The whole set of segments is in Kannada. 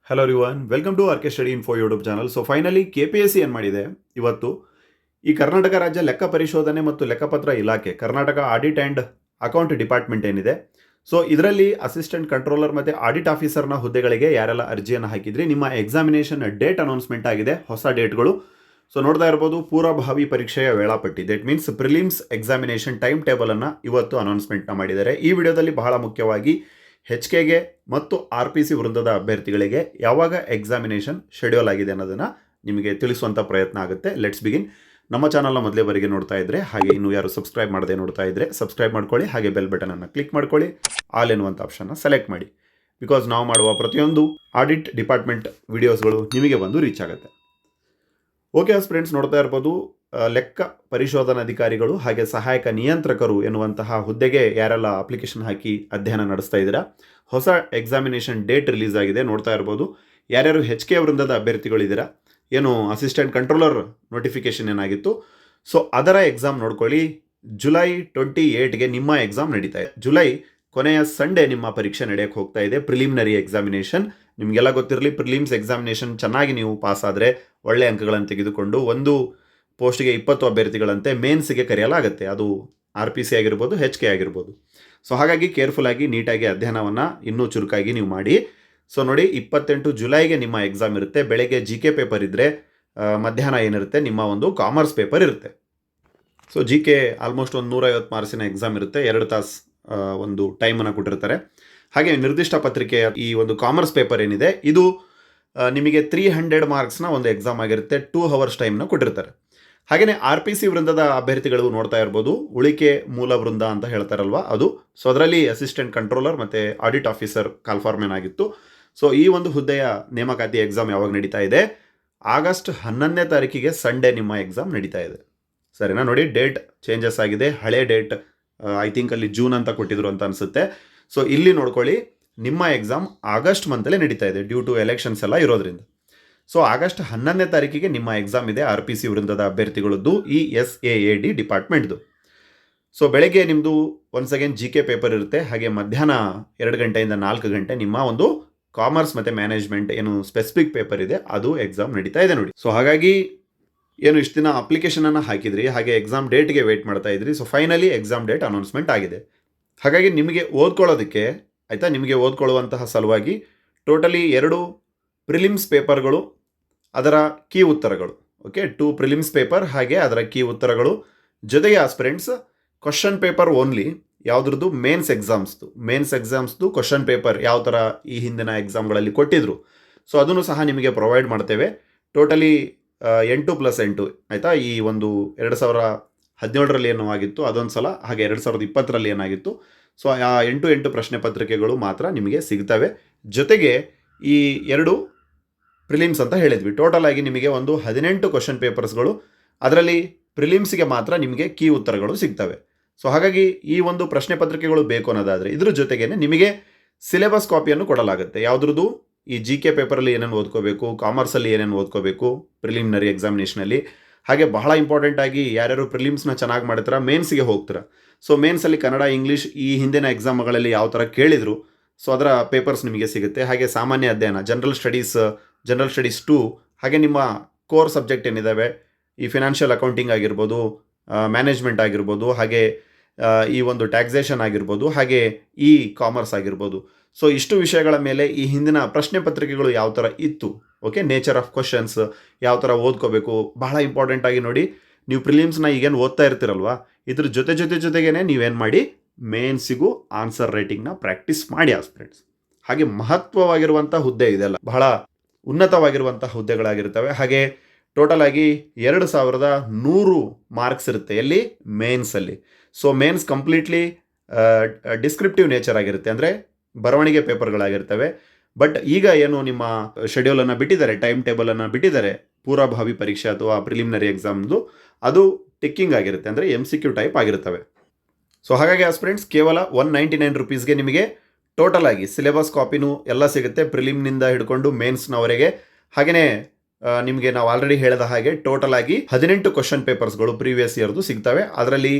Hello everyone, welcome to RK study info YouTube channel. So finally KPSC ಏನು ಮಾಡಿದೆ ಇವತ್ತು, ಈ ಕರ್ನಾಟಕ ರಾಜ್ಯ ಲೆಕ್ಕ ಪರಿಶೋಧನೆ ಮತ್ತು ಲೆಕ್ಕಪತ್ರ ಇಲಾಖೆ, Karnataka audit and account department ಏನಿದೆ, ಸೊ ಇದರಲ್ಲಿ ಅಸಿಸ್ಟೆಂಟ್ ಕಂಟ್ರೋಲರ್ ಮತ್ತು ಆಡಿಟ್ ಆಫೀಸರ್ನ ಹುದ್ದೆಗಳಿಗೆ ಯಾರೆಲ್ಲ ಅರ್ಜಿಯನ್ನು ಹಾಕಿದ್ರಿ, ನಿಮ್ಮ ಎಕ್ಸಾಮಿನೇಷನ್ ಡೇಟ್ ಅನೌನ್ಸ್ಮೆಂಟ್ ಆಗಿದೆ, ಹೊಸ ಡೇಟ್ಗಳು. ಸೊ ನೋಡ್ತಾ ಇರ್ಬೋದು, ಪೂರ್ವಭಾವಿ ಪರೀಕ್ಷೆಯ ವೇಳಾಪಟ್ಟಿ, that means prelims examination time ಟೇಬಲನ್ನು ಇವತ್ತು ಅನೌನ್ಸ್ಮೆಂಟ್ನ ಮಾಡಿದ್ದಾರೆ. ಈ ವಿಡಿಯೋದಲ್ಲಿ ಬಹಳ ಮುಖ್ಯವಾಗಿ HKಗೆ ಮತ್ತು RPC ವೃಂದದ ಅಭ್ಯರ್ಥಿಗಳಿಗೆ ಯಾವಾಗ ಎಕ್ಸಾಮಿನೇಷನ್ ಶೆಡ್ಯೂಲ್ ಆಗಿದೆ ಅನ್ನೋದನ್ನು ನಿಮಗೆ ತಿಳಿಸುವಂಥ ಪ್ರಯತ್ನ ಆಗುತ್ತೆ. Let's begin. ನಮ್ಮ ಚಾನಲ್ನ ಮೊದಲೇವರೆಗೆ ನೋಡ್ತಾ ಇದ್ದರೆ, ಹಾಗೆ ಇನ್ನೂ ಯಾರು ಸಬ್ಸ್ಕ್ರೈಬ್ ಮಾಡದೆ ನೋಡ್ತಾ ಇದ್ದರೆ ಸಬ್ಸ್ಕ್ರೈಬ್ ಮಾಡ್ಕೊಳ್ಳಿ, ಹಾಗೆ ಬೆಲ್ ಬಟನನ್ನು ಕ್ಲಿಕ್ ಮಾಡ್ಕೊಳ್ಳಿ, ಆಲ್ ಎನ್ನುವಂಥ ಆಪ್ಷನ್ನ ಸೆಲೆಕ್ಟ್ ಮಾಡಿ. ಬಿಕಾಸ್ ನಾವು ಮಾಡುವ ಪ್ರತಿಯೊಂದು ಆಡಿಟ್ ಡಿಪಾರ್ಟ್ಮೆಂಟ್ ವಿಡಿಯೋಸ್ಗಳು ನಿಮಗೆ ಬಂದು ರೀಚ್ ಆಗುತ್ತೆ. ಓಕೆ ಫ್ರೆಂಡ್ಸ್, ನೋಡ್ತಾ ಇರ್ಬೋದು, ಲೆಕ್ಕ ಪರಿಶೋಧನಾಧಿಕಾರಿಗಳು ಹಾಗೆ ಸಹಾಯಕ ನಿಯಂತ್ರಕರು ಎನ್ನುವಂತಹ ಹುದ್ದೆಗೆ ಯಾರೆಲ್ಲ ಅಪ್ಲಿಕೇಶನ್ ಹಾಕಿ ಅಧ್ಯಯನ ನಡೆಸ್ತಾ ಇದ್ದೀರಾ, ಹೊಸ ಎಕ್ಸಾಮಿನೇಷನ್ ಡೇಟ್ ರಿಲೀಸ್ ಆಗಿದೆ. ನೋಡ್ತಾ ಇರ್ಬೋದು, ಯಾರ್ಯಾರು HK ವೃಂದದ ಅಭ್ಯರ್ಥಿಗಳಿದ್ದೀರಾ, ಏನು ಅಸಿಸ್ಟೆಂಟ್ ಕಂಟ್ರೋಲರ್ ನೋಟಿಫಿಕೇಶನ್ ಏನಾಗಿತ್ತು, ಸೊ ಅದರ ಎಕ್ಸಾಮ್ ನೋಡ್ಕೊಳ್ಳಿ. ಜುಲೈ 28ಗೆ ನಿಮ್ಮ ಎಕ್ಸಾಮ್ ನಡೀತಾ ಇದೆ. ಜುಲೈ ಕೊನೆಯ ಸಂಡೇ ನಿಮ್ಮ ಪರೀಕ್ಷೆ ನಡೆಯಕ್ಕೆ ಹೋಗ್ತಾ ಇದೆ, ಪ್ರಿಲಿಮಿನರಿ ಎಕ್ಸಾಮಿನೇಷನ್. ನಿಮಗೆಲ್ಲ ಗೊತ್ತಿರಲಿ, ಪ್ರಿಲಿಮ್ಸ್ ಎಕ್ಸಾಮಿನೇಷನ್ ಚೆನ್ನಾಗಿ ನೀವು ಪಾಸ್ ಆದರೆ ಒಳ್ಳೆ ಅಂಕಗಳನ್ನು ತೆಗೆದುಕೊಂಡು ಒಂದು ಪೋಸ್ಟ್ಗೆ 20 ಅಭ್ಯರ್ಥಿಗಳಂತೆ ಮೇನ್ಸ್ಗೆ ಕರೆಯಲಾಗುತ್ತೆ. ಅದು RPC ಆಗಿರ್ಬೋದು, HK ಆಗಿರ್ಬೋದು. ಸೊ ಹಾಗಾಗಿ ಕೇರ್ಫುಲ್ಲಾಗಿ ನೀಟಾಗಿ ಅಧ್ಯಯನವನ್ನು ಇನ್ನೂ ಚುರುಕಾಗಿ ನೀವು ಮಾಡಿ. ಸೊ ನೋಡಿ, 28 ಜುಲೈಗೆ ನಿಮ್ಮ ಎಕ್ಸಾಮ್ ಇರುತ್ತೆ. ಬೆಳಗ್ಗೆ GK ಪೇಪರ್ ಇದ್ದರೆ ಮಧ್ಯಾಹ್ನ ಏನಿರುತ್ತೆ, ನಿಮ್ಮ ಒಂದು ಕಾಮರ್ಸ್ ಪೇಪರ್ ಇರುತ್ತೆ. ಸೊ GK ಆಲ್ಮೋಸ್ಟ್ ಒಂದು 150 ಮಾರ್ಕ್ಸಿನ ಎಕ್ಸಾಮ್ ಇರುತ್ತೆ. 2 ತಾಸು ಒಂದು ಟೈಮನ್ನು ಕೊಟ್ಟಿರ್ತಾರೆ. ಹಾಗೆ ನಿರ್ದಿಷ್ಟ ಪತ್ರಿಕೆಯ ಈ ಒಂದು ಕಾಮರ್ಸ್ ಪೇಪರ್ ಏನಿದೆ, ಇದು ನಿಮಗೆ 300 ಮಾರ್ಕ್ಸ್ನ ಒಂದು ಎಕ್ಸಾಮ್ ಆಗಿರುತ್ತೆ. 2 ಅವರ್ಸ್ ಟೈಮ್ನ ಕೊಟ್ಟಿರ್ತಾರೆ. ಹಾಗೆಯೇ RPC ವೃಂದದ ಅಭ್ಯರ್ಥಿಗಳು ನೋಡ್ತಾ ಇರ್ಬೋದು, ಉಳಿಕೆ ಮೂಲ ವೃಂದ ಅಂತ ಹೇಳ್ತಾರಲ್ವ ಅದು. ಸೊ ಅದರಲ್ಲಿ ಅಸಿಸ್ಟೆಂಟ್ ಕಂಟ್ರೋಲರ್ ಮತ್ತು ಆಡಿಟ್ ಆಫೀಸರ್ ಕಾಲ್ಫಾರ್ಮ್ ಏನಾಗಿತ್ತು. ಸೊ ಈ ಒಂದು ಹುದ್ದೆಯ ನೇಮಕಾತಿ ಎಕ್ಸಾಮ್ ಯಾವಾಗ ನಡೀತಾ ಇದೆ, ಆಗಸ್ಟ್ 11ನೇ ತಾರೀಕಿಗೆ ಸಂಡೇ ನಿಮ್ಮ ಎಕ್ಸಾಮ್ ನಡೀತಾ ಇದೆ. ಸರಿನಾ? ನೋಡಿ, ಡೇಟ್ ಚೇಂಜಸ್ ಆಗಿದೆ. ಹಳೆ ಡೇಟ್ ಐ ಥಿಂಕ್ ಅಲ್ಲಿ ಜೂನ್ ಅಂತ ಕೊಟ್ಟಿದ್ರು ಅಂತ ಅನಿಸುತ್ತೆ. ಸೊ ಇಲ್ಲಿ ನೋಡ್ಕೊಳ್ಳಿ, ನಿಮ್ಮ ಎಕ್ಸಾಮ್ ಆಗಸ್ಟ್ ಮಂತಲ್ಲೇ ನಡೀತಾ ಇದೆ, ಡ್ಯೂ ಟು ಎಲೆಕ್ಷನ್ಸ್ ಎಲ್ಲ ಇರೋದ್ರಿಂದ. ಸೊ ಆಗಸ್ಟ್ 11ನೇ ತಾರೀಕಿಗೆ ನಿಮ್ಮ ಎಕ್ಸಾಮ್ ಇದೆ RPC ವೃಂದದ ಅಭ್ಯರ್ಥಿಗಳದ್ದು, ಈ SAAD ಡಿಪಾರ್ಟ್ಮೆಂಟ್ದು. ಸೊ ಬೆಳಗ್ಗೆ ನಿಮ್ಮದು ಒನ್ಸ್ ಅಗೇನ್ GK ಪೇಪರ್ ಇರುತ್ತೆ. ಹಾಗೆ ಮಧ್ಯಾಹ್ನ 2 ಗಂಟೆಯಿಂದ 4 ಗಂಟೆ ನಿಮ್ಮ ಒಂದು ಕಾಮರ್ಸ್ ಮತ್ತು ಮ್ಯಾನೇಜ್ಮೆಂಟ್ ಏನು ಸ್ಪೆಸಿಫಿಕ್ ಪೇಪರ್ ಇದೆ, ಅದು ಎಕ್ಸಾಮ್ ನಡೀತಾ ಇದೆ ನೋಡಿ. ಸೊ ಹಾಗಾಗಿ ಏನು ಇಷ್ಟು ದಿನ ಅಪ್ಲಿಕೇಶನನ್ನು ಹಾಕಿದ್ರಿ, ಹಾಗೆ ಎಕ್ಸಾಮ್ ಡೇಟ್ಗೆ ವೆಯ್ಟ್ ಮಾಡ್ತಾ ಇದ್ರಿ. So finally exam date announcement ಆಗಿದೆ. ಹಾಗಾಗಿ ನಿಮಗೆ ಓದ್ಕೊಳ್ಳೋದಕ್ಕೆ ಆಯಿತಾ, ನಿಮಗೆ ಓದ್ಕೊಳ್ಳುವಂತಹ ಸಲುವಾಗಿ ಟೋಟಲಿ 2 ಪ್ರಿಲಿಮ್ಸ್ ಪೇಪರ್ಗಳು, ಅದರ ಕೀ ಉತ್ತರಗಳು. ಓಕೆ, 2 ಪ್ರಿಲಿಮ್ಸ್ ಪೇಪರ್ ಹಾಗೆ ಅದರ ಕೀ ಉತ್ತರಗಳು, ಜೊತೆಗೆ ಆಸ್ಪಿರೆಂಟ್ಸ್ ಕ್ವಶನ್ ಪೇಪರ್ ಓನ್ಲಿ. ಯಾವುದ್ರದ್ದು? ಮೇನ್ಸ್ ಎಕ್ಸಾಮ್ಸ್ದು ಕ್ವಶನ್ ಪೇಪರ್ ಯಾವ ಥರ ಈ ಹಿಂದಿನ ಎಕ್ಸಾಮ್ಗಳಲ್ಲಿ ಕೊಟ್ಟಿದ್ರು, ಸೊ ಅದನ್ನು ಸಹ ನಿಮಗೆ ಪ್ರೊವೈಡ್ ಮಾಡ್ತೇವೆ. ಟೋಟಲಿ 8+8 ಆಯಿತಾ. ಈ ಒಂದು 2017ರಲ್ಲಿ ಏನೋ ಆಗಿತ್ತು ಅದೊಂದು ಸಲ, ಹಾಗೆ 2020ರಲ್ಲಿ ಏನಾಗಿತ್ತು. ಸೊ ಆ 8 ಪ್ರಶ್ನೆ ಪತ್ರಿಕೆಗಳು ಮಾತ್ರ ನಿಮಗೆ ಸಿಗ್ತವೆ. ಜೊತೆಗೆ ಈ 2 ಪ್ರಿಲಿಮ್ಸ್ ಅಂತ ಹೇಳಿದ್ವಿ. ಟೋಟಲ್ ಆಗಿ ನಿಮಗೆ ಒಂದು 18 ಕ್ವಶನ್ ಪೇಪರ್ಸ್ಗಳು, ಅದರಲ್ಲಿ ಪ್ರಿಲಿಮ್ಸ್ಗೆ ಮಾತ್ರ ನಿಮಗೆ ಕೀ ಉತ್ತರಗಳು ಸಿಗ್ತವೆ. ಸೊ ಹಾಗಾಗಿ ಈ ಒಂದು ಪ್ರಶ್ನೆ ಪತ್ರಿಕೆಗಳು ಬೇಕು ಅನ್ನೋದಾದರೆ ಇದ್ರ ಜೊತೆಗೇ ನಿಮಗೆ ಸಿಲೆಬಸ್ ಕಾಪಿಯನ್ನು ಕೊಡಲಾಗುತ್ತೆ. ಯಾವುದ್ರದ್ದು? ಈ GK ಪೇಪರಲ್ಲಿ ಏನೇನು ಓದ್ಕೋಬೇಕು, ಕಾಮರ್ಸಲ್ಲಿ ಏನೇನು ಓದ್ಕೋಬೇಕು ಪ್ರಿಲಿಮಿನರಿ ಎಕ್ಸಾಮಿನೇಷನಲ್ಲಿ. ಹಾಗೆ ಬಹಳ ಇಂಪಾರ್ಟೆಂಟ್ ಆಗಿ ಯಾರ್ಯಾರು ಪ್ರಿಲಿಮ್ಸ್ನ ಚೆನ್ನಾಗಿ ಮಾಡ್ತೀರಾ, ಮೇನ್ಸ್ಗೆ ಹೋಗ್ತೀರಾ. ಸೊ ಮೇನ್ಸಲ್ಲಿ ಕನ್ನಡ, ಇಂಗ್ಲೀಷ್ ಈ ಹಿಂದಿನ ಎಕ್ಸಾಮ್ಗಳಲ್ಲಿ ಯಾವ ಥರ ಕೇಳಿದರು, ಸೊ ಅದರ ಪೇಪರ್ಸ್ ನಿಮಗೆ ಸಿಗುತ್ತೆ. ಹಾಗೆ ಸಾಮಾನ್ಯ ಅಧ್ಯಯನ, ಜನರಲ್ ಸ್ಟಡೀಸ್ 2, ಹಾಗೆ ನಿಮ್ಮ ಕೋರ್ ಸಬ್ಜೆಕ್ಟ್ ಏನಿದ್ದಾವೆ, ಈ ಫಿನಾನ್ಷಿಯಲ್ ಅಕೌಂಟಿಂಗ್ ಆಗಿರ್ಬೋದು, ಮ್ಯಾನೇಜ್ಮೆಂಟ್ ಆಗಿರ್ಬೋದು, ಹಾಗೆ ಈ ಒಂದು ಟ್ಯಾಕ್ಸೇಷನ್ ಆಗಿರ್ಬೋದು, ಹಾಗೆ ಈ ಕಾಮರ್ಸ್ ಆಗಿರ್ಬೋದು. ಸೊ ಇಷ್ಟು ವಿಷಯಗಳ ಮೇಲೆ ಈ ಹಿಂದಿನ ಪ್ರಶ್ನೆ ಪತ್ರಿಕೆಗಳು ಯಾವ ಥರ ಇತ್ತು, ಓಕೆ, ನೇಚರ್ ಆಫ್ ಕ್ವಶನ್ಸ್ ಯಾವ ಥರ ಓದ್ಕೋಬೇಕು, ಬಹಳ ಇಂಪಾರ್ಟೆಂಟ್ ಆಗಿ ನೋಡಿ. ನೀವು ಪ್ರಿಲಿಮ್ಸ್ನ ಈಗೇನು ಓದ್ತಾ ಇರ್ತೀರಲ್ವಾ, ಇದ್ರ ಜೊತೆಗೇ ನೀವೇನು ಮಾಡಿ, ಮೇನ್ಸಿಗೂ ಆನ್ಸರ್ ರೈಟಿಂಗ್ನ ಪ್ರಾಕ್ಟೀಸ್ ಮಾಡಿ ಆಸ್ಪಿರೆಂಟ್ಸ್. ಹಾಗೆ ಮಹತ್ವವಾಗಿರುವಂಥ ಹುದ್ದೆ ಇದೆಲ್ಲ, ಬಹಳ ಉನ್ನತವಾಗಿರುವಂಥ ಹುದ್ದೆಗಳಾಗಿರ್ತವೆ. ಹಾಗೆ ಟೋಟಲ್ ಆಗಿ 2100 ಮಾರ್ಕ್ಸ್ ಇರುತ್ತೆ. ಎಲ್ಲಿ? ಮೇನ್ಸಲ್ಲಿ. So mains completely descriptive nature ಆಗಿರುತ್ತೆ, ಅಂದರೆ ಬರವಣಿಗೆ ಪೇಪರ್ಗಳಾಗಿರ್ತವೆ. ಬಟ್ ಈಗ ಏನು ನಿಮ್ಮ ಶೆಡ್ಯೂಲನ್ನು ಬಿಟ್ಟಿದ್ದಾರೆ, ಟೈಮ್ ಟೇಬಲನ್ನು ಬಿಟ್ಟಿದ್ದಾರೆ, ಪೂರ್ವಭಾವಿ ಪರೀಕ್ಷೆ ಅಥವಾ ಪ್ರಿಲಿಮಿನರಿ ಎಕ್ಸಾಮ್ದು, ಅದು ಟಿಕ್ಕಿಂಗ್ ಆಗಿರುತ್ತೆ, ಅಂದರೆ MCQ ಟೈಪ್ ಆಗಿರ್ತವೆ. ಸೊ ಹಾಗಾಗಿ ಆಸ್ಪಿರೆಂಟ್ಸ್ ಕೇವಲ 199 ರುಪೀಸ್ಗೆ ನಿಮಗೆ ಟೋಟಲ್ ಆಗಿ ಸಿಲೆಬಸ್ ಕಾಪಿನೂ ಎಲ್ಲ ಸಿಗುತ್ತೆ, ಪ್ರಿಲಿಮ್ನಿಂದ ಹಿಡ್ಕೊಂಡು ಮೇನ್ಸ್ನವರೆಗೆ. ಹಾಗೆಯೇ ನಿಮಗೆ ನಾವು ಆಲ್ರೆಡಿ ಹೇಳಿದ ಹಾಗೆ ಟೋಟಲ್ ಆಗಿ 18 ಕ್ವಶನ್ ಪೇಪರ್ಸ್ಗಳು ಪ್ರೀವಿಯಸ್ ಇಯರ್ದು ಸಿಗ್ತವೆ. ಅದರಲ್ಲಿ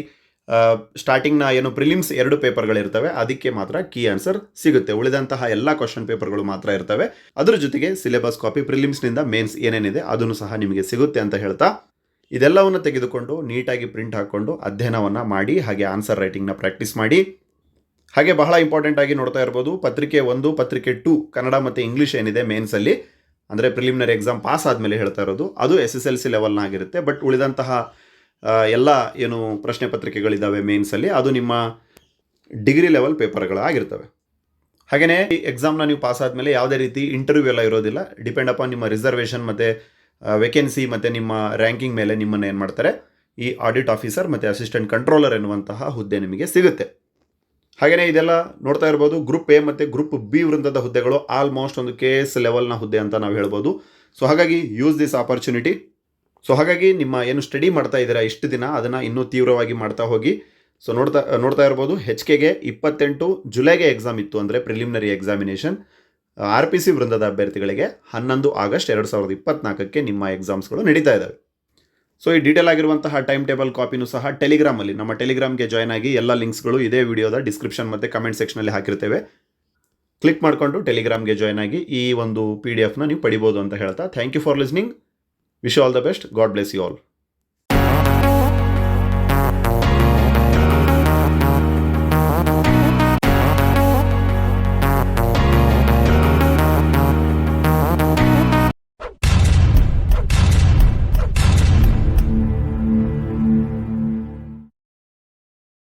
ಸ್ಟಾರ್ಟಿಂಗ್ನ ಏನು ಪ್ರಿಲಿಮ್ಸ್ 2 ಪೇಪರ್ಗಳಿರ್ತವೆ ಅದಕ್ಕೆ ಮಾತ್ರ ಕೀ ಆನ್ಸರ್ ಸಿಗುತ್ತೆ. ಉಳಿದಂತಹ ಎಲ್ಲ ಕ್ವಶನ್ ಪೇಪರ್ಗಳು ಮಾತ್ರ ಇರ್ತವೆ. ಅದ್ರ ಜೊತೆಗೆ ಸಿಲೆಬಸ್ ಕಾಪಿ ಪ್ರಿಲಿಮ್ಸ್ನಿಂದ ಮೇನ್ಸ್ ಏನೇನಿದೆ ಅದನ್ನು ಸಹ ನಿಮಗೆ ಸಿಗುತ್ತೆ ಅಂತ ಹೇಳ್ತಾ, ಇದೆಲ್ಲವನ್ನು ತೆಗೆದುಕೊಂಡು ನೀಟಾಗಿ ಪ್ರಿಂಟ್ ಹಾಕ್ಕೊಂಡು ಅಧ್ಯಯನವನ್ನು ಮಾಡಿ, ಹಾಗೆ ಆನ್ಸರ್ ರೈಟಿಂಗ್ನ ಪ್ರಾಕ್ಟೀಸ್ ಮಾಡಿ. ಹಾಗೆ ಬಹಳ ಇಂಪಾರ್ಟೆಂಟ್ ಆಗಿ ನೋಡ್ತಾ ಇರ್ಬೋದು, ಪತ್ರಿಕೆ 1, ಪತ್ರಿಕೆ 2 ಕನ್ನಡ ಮತ್ತು ಇಂಗ್ಲೀಷ್ ಏನಿದೆ ಮೇನ್ಸಲ್ಲಿ, ಅಂದರೆ ಪ್ರಿಲಿಮಿನರಿ ಎಕ್ಸಾಮ್ ಪಾಸ್ ಆದಮೇಲೆ ಹೇಳ್ತಾ ಇರೋದು, ಅದು SSLC ಲೆವೆಲ್ನ ಆಗಿರುತ್ತೆ. ಬಟ್ ಉಳಿದಂತಹ ಎಲ್ಲ ಏನು ಪ್ರಶ್ನೆ ಪತ್ರಿಕೆಗಳಿದ್ದಾವೆ ಮೇನ್ಸಲ್ಲಿ, ಅದು ನಿಮ್ಮ ಡಿಗ್ರಿ ಲೆವೆಲ್ ಪೇಪರ್ಗಳಾಗಿರ್ತವೆ. ಹಾಗೆಯೇ ಈ ಎಕ್ಸಾಮ್ನ ನೀವು ಪಾಸ್ ಆದಮೇಲೆ ಯಾವುದೇ ರೀತಿ ಇಂಟರ್ವ್ಯೂ ಎಲ್ಲ ಇರೋದಿಲ್ಲ. ಡಿಪೆಂಡ್ ಅಪಾನ್ ನಿಮ್ಮ ರಿಸರ್ವೇಷನ್ ಮತ್ತು ವೇಕೆನ್ಸಿ ಮತ್ತು ನಿಮ್ಮ ರ್ಯಾಂಕಿಂಗ್ ಮೇಲೆ ನಿಮ್ಮನ್ನು ಏನು ಮಾಡ್ತಾರೆ, ಈ ಆಡಿಟ್ ಆಫೀಸರ್ ಮತ್ತು ಅಸಿಸ್ಟೆಂಟ್ ಕಂಟ್ರೋಲರ್ ಎನ್ನುವಂತಹ ಹುದ್ದೆ ನಿಮಗೆ ಸಿಗುತ್ತೆ. ಹಾಗೆಯೇ ಇದೆಲ್ಲ ನೋಡ್ತಾ ಇರ್ಬೋದು, ಗ್ರೂಪ್ ಎ ಮತ್ತು ಗ್ರೂಪ್ ಬಿ ವೃಂದದ ಹುದ್ದೆಗಳು ಆಲ್ಮೋಸ್ಟ್ ಒಂದು KS ಲೆವೆಲ್ನ ಹುದ್ದೆ ಅಂತ ನಾವು ಹೇಳ್ಬೋದು. ಸೊ ಹಾಗಾಗಿ ಯೂಸ್ ದಿಸ್ ಆಪರ್ಚುನಿಟಿ. ಸೊ ಹಾಗಾಗಿ ನಿಮ್ಮ ಏನು ಸ್ಟಡಿ ಮಾಡ್ತಾ ಇದ್ದೀರಾ ಇಷ್ಟು ದಿನ, ಅದನ್ನು ಇನ್ನೂ ತೀವ್ರವಾಗಿ ಮಾಡ್ತಾ ಹೋಗಿ. ಸೊ ನೋಡ್ತಾ ಇರ್ಬೋದು, HKಗೆ 28 ಜುಲೈಗೆ ಎಕ್ಸಾಮ್ ಇತ್ತು, ಅಂದರೆ ಪ್ರಿಲಿಮಿನರಿ ಎಕ್ಸಾಮಿನೇಷನ್. RPC ವೃಂದದ ಅಭ್ಯರ್ಥಿಗಳಿಗೆ 11 ಆಗಸ್ಟ್ 2024ಕ್ಕೆ ನಿಮ್ಮ ಎಕ್ಸಾಮ್ಸ್ಗಳು ನಡೀತಾ ಇದ್ದಾವೆ. ಸೊ ಈ ಡೀಟೇಲ್ ಆಗಿರುವಂತಹ ಟೈಮ್ ಟೇಬಲ್ ಕಾಪಿನೂ ಸಹ ಟೆಲಿಗ್ರಾಮಲ್ಲಿ, ನಮ್ಮ ಟೆಲಿಗ್ರಾಮ್ಗೆ ಜಾಯ್ನ್ ಆಗಿ, ಎಲ್ಲ ಲಿಂಕ್ಸ್ಗಳು ಇದೇ ವಿಡಿಯೋದ ಡಿಸ್ಕ್ರಿಪ್ಷನ್ ಮತ್ತು ಕಮೆಂಟ್ ಸೆಕ್ಷನಲ್ಲಿ ಹಾಕಿರ್ತೇವೆ. ಕ್ಲಿಕ್ ಮಾಡಿಕೊಂಡು ಟೆಲಿಗ್ರಾಮ್ಗೆ ಜಾಯ್ನ್ ಆಗಿ ಈ ಒಂದು PDF ನೀವು ಪಡಿಬೋದು ಅಂತ ಹೇಳ್ತಾ, thank you for listening. Wish all the best. God bless you all.